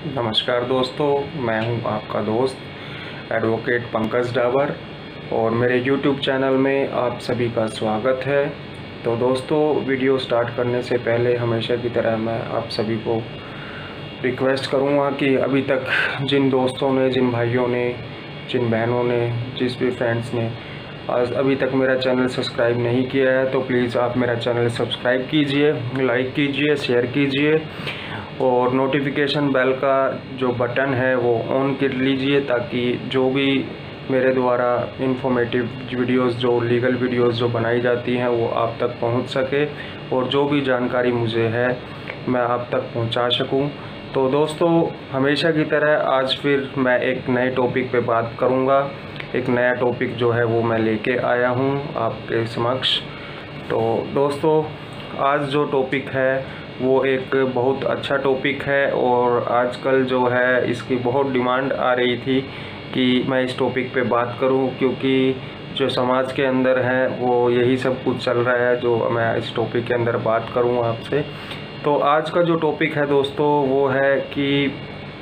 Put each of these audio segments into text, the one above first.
नमस्कार दोस्तों, मैं हूं आपका दोस्त एडवोकेट पंकज डाबर और मेरे YouTube चैनल में आप सभी का स्वागत है। तो दोस्तों, वीडियो स्टार्ट करने से पहले हमेशा की तरह मैं आप सभी को रिक्वेस्ट करूंगा कि अभी तक जिन दोस्तों ने, जिन भाइयों ने, जिन बहनों ने, जिस भी फ्रेंड्स ने आज अभी तक मेरा चैनल सब्सक्राइब नहीं किया है तो प्लीज़ आप मेरा चैनल सब्सक्राइब कीजिए, लाइक कीजिए, शेयर कीजिए और नोटिफिकेशन बेल का जो बटन है वो ऑन कर लीजिए ताकि जो भी मेरे द्वारा इन्फॉर्मेटिव वीडियोस, जो लीगल वीडियोस जो बनाई जाती हैं वो आप तक पहुंच सके और जो भी जानकारी मुझे है मैं आप तक पहुंचा सकूं। तो दोस्तों, हमेशा की तरह आज फिर मैं एक नए टॉपिक पे बात करूंगा। एक नया टॉपिक जो है वो मैं लेके आया हूं आपके समक्ष। तो दोस्तों, आज जो टॉपिक है वो एक बहुत अच्छा टॉपिक है और आजकल जो है इसकी बहुत डिमांड आ रही थी कि मैं इस टॉपिक पे बात करूं, क्योंकि जो समाज के अंदर है वो यही सब कुछ चल रहा है जो मैं इस टॉपिक के अंदर बात करूं आपसे। तो आज का जो टॉपिक है दोस्तों वो है कि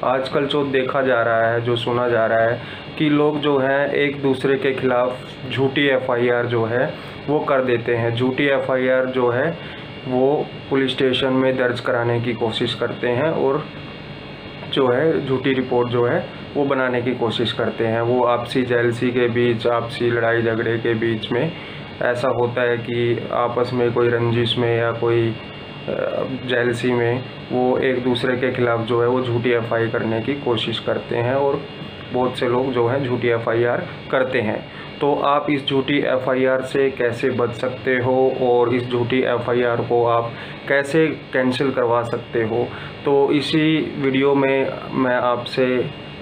आजकल जो देखा जा रहा है, जो सुना जा रहा है कि लोग जो हैं एक दूसरे के खिलाफ़ झूठी FIR जो है वो कर देते हैं। झूठी FIR जो है वो पुलिस स्टेशन में दर्ज कराने की कोशिश करते हैं और जो है झूठी रिपोर्ट जो है वो बनाने की कोशिश करते हैं। वो आपसी जेलसी के बीच, आपसी लड़ाई झगड़े के बीच में ऐसा होता है कि आपस में कोई रंजिश में या कोई जेलसी में वो एक दूसरे के खिलाफ़ जो है वो झूठी FIR करने की कोशिश करते हैं और बहुत से लोग जो हैं झूठी FIR करते हैं। तो आप इस झूठी FIR से कैसे बच सकते हो और इस झूठी FIR को आप कैसे कैंसिल करवा सकते हो, तो इसी वीडियो में मैं आपसे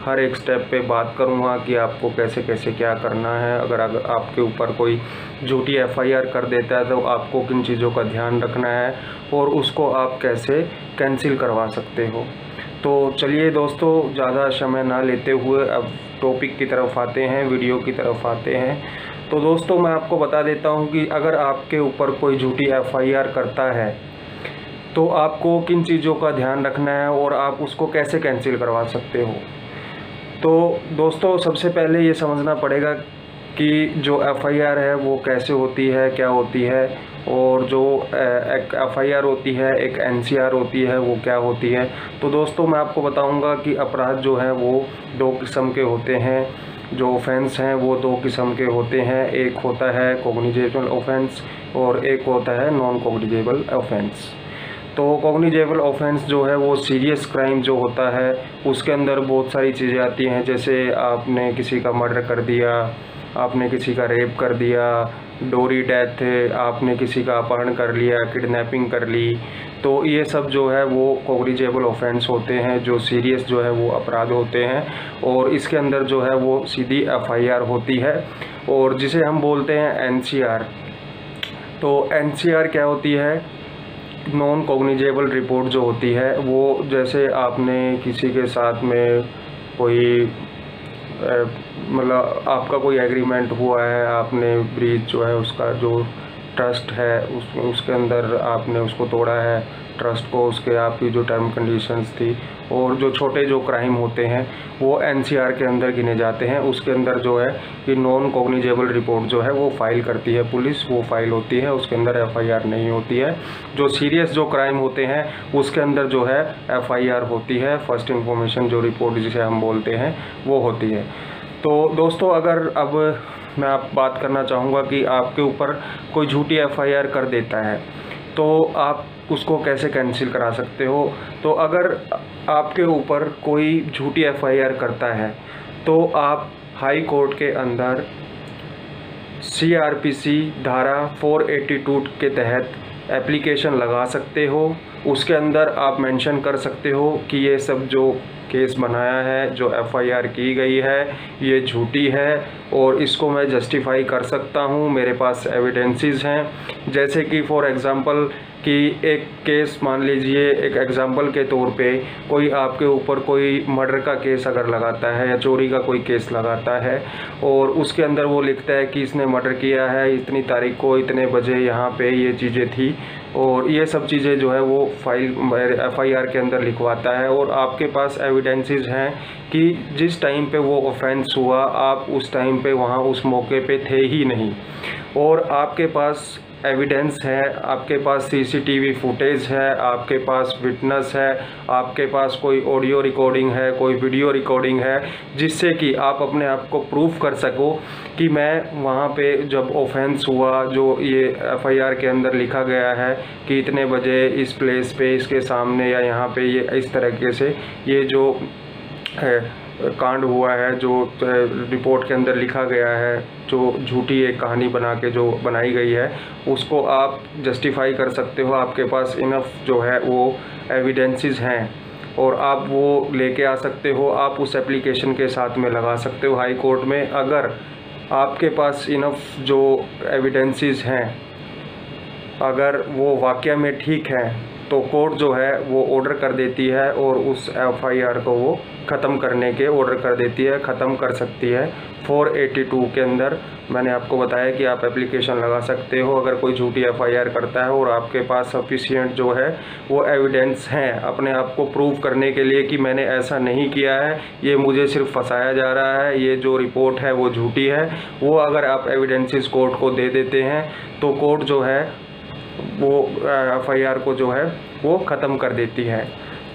हर एक स्टेप पे बात करूंगा कि आपको कैसे कैसे क्या करना है। अगर आपके ऊपर कोई झूठी FIR कर देता है तो आपको किन चीज़ों का ध्यान रखना है और उसको आप कैसे कैंसिल करवा सकते हो। तो चलिए दोस्तों, ज़्यादा समय ना लेते हुए अब टॉपिक की तरफ आते हैं, वीडियो की तरफ आते हैं। तो दोस्तों, मैं आपको बता देता हूं कि अगर आपके ऊपर कोई झूठी FIR करता है तो आपको किन चीज़ों का ध्यान रखना है और आप उसको कैसे कैंसिल करवा सकते हो। तो दोस्तों, सबसे पहले ये समझना पड़ेगा कि जो FIR है वो कैसे होती है, क्या होती है, और जो एक FIR होती है, एक NCR होती है, वो क्या होती है। तो दोस्तों, मैं आपको बताऊंगा कि अपराध जो है वो दो किस्म के होते हैं। जो ऑफेंस हैं वो दो किस्म के होते हैं। एक होता है कॉग्निजेबल ऑफेंस और एक होता है नॉन कॉग्निजेबल ऑफेंस। तो कॉग्निजेबल ऑफेंस जो है वो सीरियस क्राइम जो होता है उसके अंदर बहुत सारी चीज़ें आती हैं, जैसे आपने किसी का मर्डर कर दिया, आपने किसी का रेप कर दिया, डोरी डेथ है, आपने किसी का अपहरण कर लिया, किडनैपिंग कर ली। तो ये सब जो है वो कॉग्निजेबल ऑफेंस होते हैं, जो सीरियस जो है वो अपराध होते हैं और इसके अंदर जो है वो सीधी FIR होती है और जिसे हम बोलते हैं NCR। तो NCR क्या होती है? नॉन कॉग्निजेबल रिपोर्ट जो होती है वो, जैसे आपने किसी के साथ में कोई मतलब आपका कोई एग्रीमेंट हुआ है, आपने ब्रीच जो है उसका जो ट्रस्ट है उसके अंदर आपने उसको तोड़ा है, ट्रस्ट को, उसके आपकी जो टर्म कंडीशंस थी, और जो छोटे जो क्राइम होते हैं वो NCR के अंदर गिने जाते हैं। उसके अंदर जो है कि नॉन कॉग्निजेबल रिपोर्ट जो है वो फाइल करती है पुलिस, वो फाइल होती है, उसके अंदर FIR नहीं होती है। जो सीरियस जो क्राइम होते हैं उसके अंदर जो है FIR होती है, फर्स्ट इन्फॉर्मेशन जो रिपोर्ट जिसे हम बोलते हैं वो होती है। तो दोस्तों, अगर अब मैं आप बात करना चाहूँगा कि आपके ऊपर कोई झूठी FIR कर देता है तो आप उसको कैसे कैंसिल करा सकते हो। तो अगर आपके ऊपर कोई झूठी FIR करता है तो आप हाई कोर्ट के अंदर CRPC धारा 482 के तहत एप्लीकेशन लगा सकते हो। उसके अंदर आप मेंशन कर सकते हो कि ये सब जो केस बनाया है, जो FIR की गई है, ये झूठी है और इसको मैं जस्टिफाई कर सकता हूँ, मेरे पास एविडेंसेस हैं। जैसे कि फॉर एग्ज़ाम्पल कि एक केस मान लीजिए, एक एग्ज़ाम्पल के तौर पे कोई आपके ऊपर कोई मर्डर का केस अगर लगाता है या चोरी का कोई केस लगाता है और उसके अंदर वो लिखता है कि इसने मर्डर किया है, इतनी तारीख को इतने बजे यहाँ पे ये चीज़ें थी, और ये सब चीज़ें जो है वो फाइल FIR के अंदर लिखवाता है। और आपके पास एविडेंसेस हैं कि जिस टाइम पे वो ऑफेंस हुआ आप उस टाइम पे वहाँ उस मौके पे थे ही नहीं, और आपके पास एविडेंस है, आपके पास CCTV फुटेज है, आपके पास विटनेस है, आपके पास कोई ऑडियो रिकॉर्डिंग है, कोई वीडियो रिकॉर्डिंग है, जिससे कि आप अपने आप को प्रूफ कर सको कि मैं वहाँ पे जब ऑफेंस हुआ, जो ये FIR के अंदर लिखा गया है कि इतने बजे इस प्लेस पे इसके सामने या यहाँ पे ये इस तरीके से ये जो है कांड हुआ है, जो रिपोर्ट के अंदर लिखा गया है, जो झूठी एक कहानी बना के जो बनाई गई है, उसको आप जस्टिफाई कर सकते हो। आपके पास इनफ जो है वो एविडेंसेस हैं और आप वो लेके आ सकते हो, आप उस एप्लीकेशन के साथ में लगा सकते हो हाई कोर्ट में। अगर आपके पास इनफ जो एविडेंसेस हैं, अगर वो वाकया में ठीक है, तो कोर्ट जो है वो ऑर्डर कर देती है और उस FIR को वो ख़त्म करने के ऑर्डर कर देती है, ख़त्म कर सकती है। 482 के अंदर मैंने आपको बताया कि आप एप्लीकेशन लगा सकते हो अगर कोई झूठी FIR करता है और आपके पास सफिशिएंट जो है वो एविडेंस हैं अपने आप को प्रूव करने के लिए कि मैंने ऐसा नहीं किया है, ये मुझे सिर्फ फंसाया जा रहा है, ये जो रिपोर्ट है वो झूठी है। वो अगर आप एविडेंसेस कोर्ट को दे देते हैं तो कोर्ट जो है वो FIR को जो है वो ख़त्म कर देती है।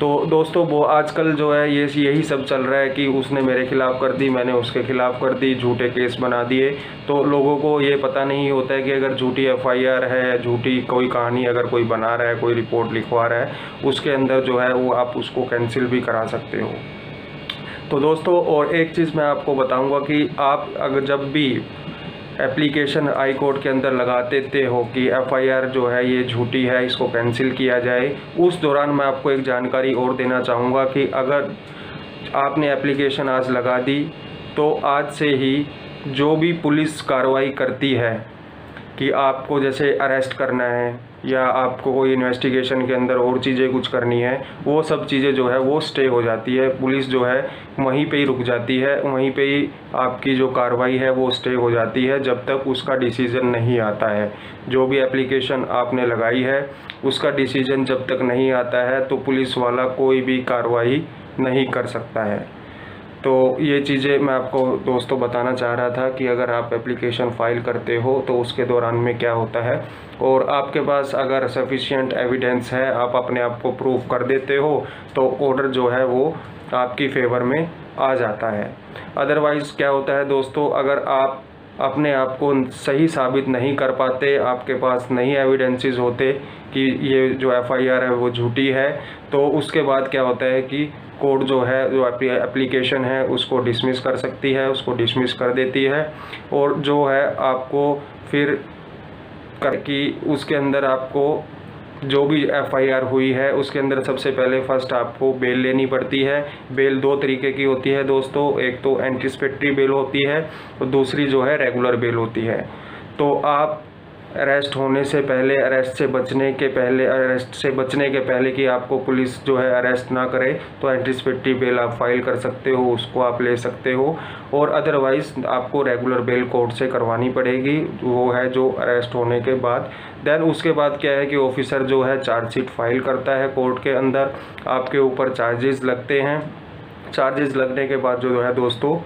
तो दोस्तों वो आजकल जो है ये यही सब चल रहा है कि उसने मेरे ख़िलाफ़ कर दी, मैंने उसके ख़िलाफ़ कर दी, झूठे केस बना दिए। तो लोगों को ये पता नहीं होता है कि अगर झूठी FIR है, झूठी कोई कहानी अगर कोई बना रहा है, कोई रिपोर्ट लिखवा रहा है, उसके अंदर जो है वो आप उसको कैंसिल भी करा सकते हो। तो दोस्तों और एक चीज़ मैं आपको बताऊँगा कि आप अगर जब भी एप्लीकेशन हाई कोर्ट के अंदर लगा देते हो कि FIR जो है ये झूठी है, इसको कैंसिल किया जाए, उस दौरान मैं आपको एक जानकारी और देना चाहूँगा कि अगर आपने एप्लीकेशन आज लगा दी तो आज से ही जो भी पुलिस कार्रवाई करती है कि आपको जैसे अरेस्ट करना है या आपको कोई इन्वेस्टिगेशन के अंदर और चीज़ें कुछ करनी है, वो सब चीज़ें जो है वो स्टे हो जाती है। पुलिस जो है वहीं पे ही रुक जाती है, वहीं पे ही आपकी जो कार्रवाई है वो स्टे हो जाती है जब तक उसका डिसीज़न नहीं आता है। जो भी एप्लीकेशन आपने लगाई है उसका डिसीज़न जब तक नहीं आता है तो पुलिस वाला कोई भी कार्रवाई नहीं कर सकता है। तो ये चीज़ें मैं आपको दोस्तों बताना चाह रहा था कि अगर आप एप्लीकेशन फ़ाइल करते हो तो उसके दौरान में क्या होता है, और आपके पास अगर सफिशिएंट एविडेंस है, आप अपने आप को प्रूफ कर देते हो तो ऑर्डर जो है वो आपकी फेवर में आ जाता है। अदरवाइज़ क्या होता है दोस्तों, अगर आप अपने आप को सही साबित नहीं कर पाते, आपके पास नहीं एविडेंसेस होते कि ये जो FIR है वो झूठी है, तो उसके बाद क्या होता है कि कोर्ट जो है जो एप्लीकेशन है उसको डिसमिस कर सकती है, उसको डिसमिस कर देती है। और जो है आपको फिर कि उसके अंदर आपको जो भी FIR हुई है उसके अंदर सबसे पहले फर्स्ट आपको बेल लेनी पड़ती है। बेल दो तरीके की होती है दोस्तों, एक तो एंटीसिपेटरी बेल होती है और दूसरी जो है रेगुलर बेल होती है। तो आप अरेस्ट होने से पहले, अरेस्ट से बचने के पहले कि आपको पुलिस जो है अरेस्ट ना करे, तो एंटीसिपेटरी बेल आप फाइल कर सकते हो, उसको आप ले सकते हो। और अदरवाइज़ आपको रेगुलर बेल कोर्ट से करवानी पड़ेगी, वो है जो अरेस्ट होने के बाद। देन उसके बाद क्या है कि ऑफिसर जो है चार्जशीट फाइल करता है कोर्ट के अंदर, आपके ऊपर चार्जेस लगते हैं। चार्जेस लगने के बाद जो है दोस्तों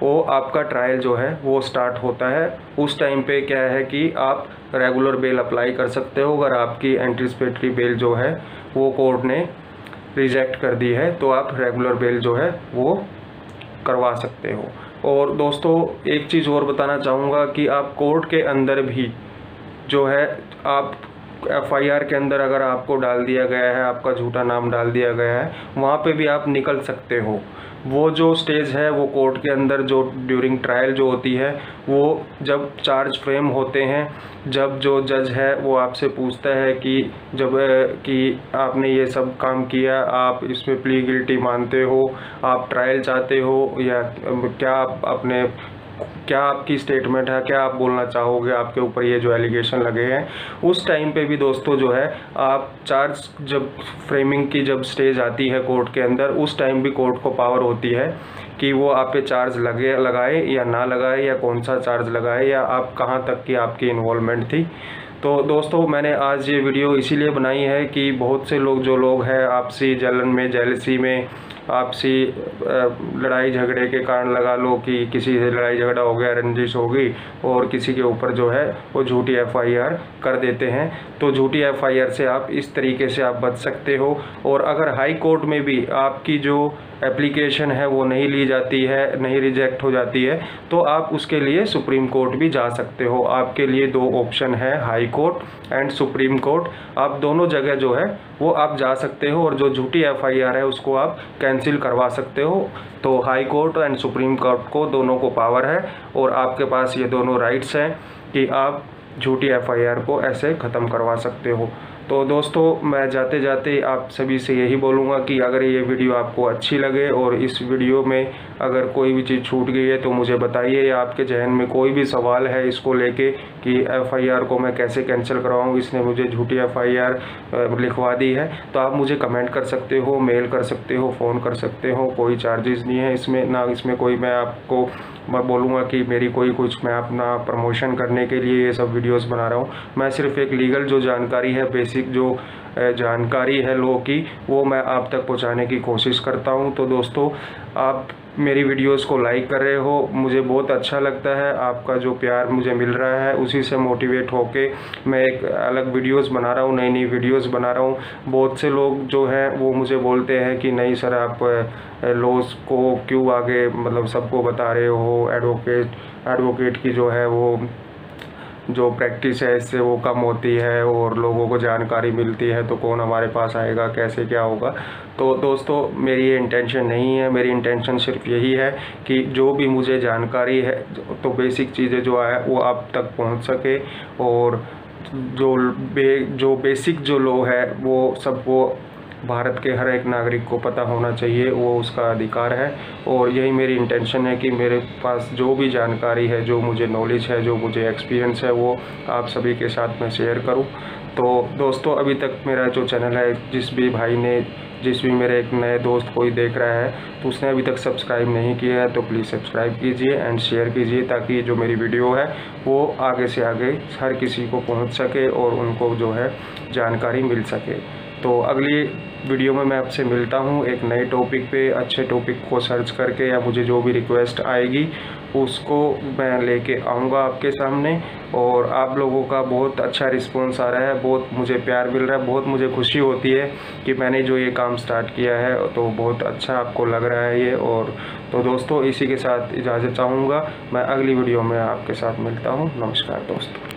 वो आपका ट्रायल जो है वो स्टार्ट होता है। उस टाइम पे क्या है कि आप रेगुलर बेल अप्लाई कर सकते हो। अगर आपकी एंटीसिपेटरी बेल जो है वो कोर्ट ने रिजेक्ट कर दी है तो आप रेगुलर बेल जो है वो करवा सकते हो। और दोस्तों एक चीज़ और बताना चाहूँगा कि आप कोर्ट के अंदर भी जो है आप FIR के अंदर अगर आपको डाल दिया गया है, आपका झूठा नाम डाल दिया गया है, वहाँ पे भी आप निकल सकते हो। वो जो स्टेज है वो कोर्ट के अंदर जो ड्यूरिंग ट्रायल जो होती है, वो जब चार्ज फ्रेम होते हैं, जब जो जज है वो आपसे पूछता है कि जब कि आपने ये सब काम किया, आप इसमें प्ली गिल्टी मानते हो, आप ट्रायल चाहते हो, या क्या आप अपने क्या आपकी स्टेटमेंट है, क्या आप बोलना चाहोगे, आपके ऊपर ये जो एलिगेशन लगे हैं। उस टाइम पे भी दोस्तों जो है आप चार्ज जब फ्रेमिंग की जब स्टेज आती है कोर्ट के अंदर, उस टाइम भी कोर्ट को पावर होती है कि वो आप पे चार्ज लगाए या ना लगाए, या कौन सा चार्ज लगाए, या आप कहाँ तक की आपकी इन्वॉल्वमेंट थी। तो दोस्तों मैंने आज ये वीडियो इसीलिए बनाई है कि बहुत से लोग हैं आपसी जलन में, जेलसी में, आपसी लड़ाई झगड़े के कारण लगा लो कि किसी से लड़ाई झगड़ा हो गया, रंजिश हो गई और किसी के ऊपर जो है वो झूठी FIR कर देते हैं। तो झूठी FIR से आप इस तरीके से आप बच सकते हो। और अगर हाई कोर्ट में भी आपकी जो एप्लीकेशन है वो नहीं ली जाती है, नहीं रिजेक्ट हो जाती है, तो आप उसके लिए सुप्रीम कोर्ट भी जा सकते हो। आपके लिए 2 ऑप्शन है, high court and supreme court. आप दोनों जगह जो है वो आप जा सकते हो और जो झूठी FIR है उसको आप कैंसिल करवा सकते हो। तो high court and supreme court को दोनों को पावर है और आपके पास ये दोनों राइट्स हैं कि आप झूठी FIR को ऐसे ख़त्म करवा सकते हो। तो दोस्तों मैं जाते जाते आप सभी से यही बोलूँगा कि अगर ये वीडियो आपको अच्छी लगे और इस वीडियो में अगर कोई भी चीज़ छूट गई है तो मुझे बताइए, या आपके जहन में कोई भी सवाल है इसको लेके कि FIR को मैं कैसे कैंसिल करवाऊँ, इसने मुझे झूठी FIR लिखवा दी है, तो आप मुझे कमेंट कर सकते हो, मेल कर सकते हो, फ़ोन कर सकते हो। कोई चार्जेस नहीं है इसमें, ना इसमें कोई मैं बोलूँगा कि मेरी कुछ मैं अपना प्रमोशन करने के लिए ये सब वीडियोस बना रहा हूँ। मैं सिर्फ एक लीगल जो जानकारी है, बेसिक जो जानकारी है लॉ की, वो मैं आप तक पहुँचाने की कोशिश करता हूँ। तो दोस्तों आप मेरी वीडियोस को लाइक कर रहे हो, मुझे बहुत अच्छा लगता है। आपका जो प्यार मुझे मिल रहा है उसी से मोटिवेट होके मैं एक अलग वीडियोस बना रहा हूँ, नई वीडियोस बना रहा हूँ। बहुत से लोग जो हैं वो मुझे बोलते हैं कि नहीं सर, आप लॉस को क्यों आगे मतलब सबको बता रहे हो, एडवोकेट की जो है वो जो प्रैक्टिस है इससे वो कम होती है और लोगों को जानकारी मिलती है, तो कौन हमारे पास आएगा, कैसे क्या होगा। तो दोस्तों मेरी ये इंटेंशन नहीं है, मेरी इंटेंशन सिर्फ यही है कि जो भी मुझे जानकारी है तो बेसिक चीज़ें जो है वो आप तक पहुंच सके, और जो बेसिक जो लॉ है वो सबको भारत के हर एक नागरिक को पता होना चाहिए, वो उसका अधिकार है। और यही मेरी इंटेंशन है कि मेरे पास जो भी जानकारी है, जो मुझे नॉलेज है, जो मुझे एक्सपीरियंस है, वो आप सभी के साथ मैं शेयर करूं। तो दोस्तों अभी तक मेरा जो चैनल है, जिस भी मेरे एक नए दोस्त कोई देख रहा है तो उसने अभी तक सब्सक्राइब नहीं किया है तो प्लीज़ सब्सक्राइब कीजिए एंड शेयर कीजिए, ताकि जो मेरी वीडियो है वो आगे से आगे हर किसी को पहुँच सके और उनको जो है जानकारी मिल सके। तो अगली वीडियो में मैं आपसे मिलता हूँ एक नए टॉपिक पे, अच्छे टॉपिक को सर्च करके, या मुझे जो भी रिक्वेस्ट आएगी उसको मैं लेके आऊँगा आपके सामने। और आप लोगों का बहुत अच्छा रिस्पॉन्स आ रहा है, बहुत मुझे प्यार मिल रहा है, बहुत मुझे खुशी होती है कि मैंने जो ये काम स्टार्ट किया है तो बहुत अच्छा आपको लग रहा है ये। और तो दोस्तों इसी के साथ इजाज़त चाहूँगा, मैं अगली वीडियो में आपके साथ मिलता हूँ। नमस्कार दोस्तों।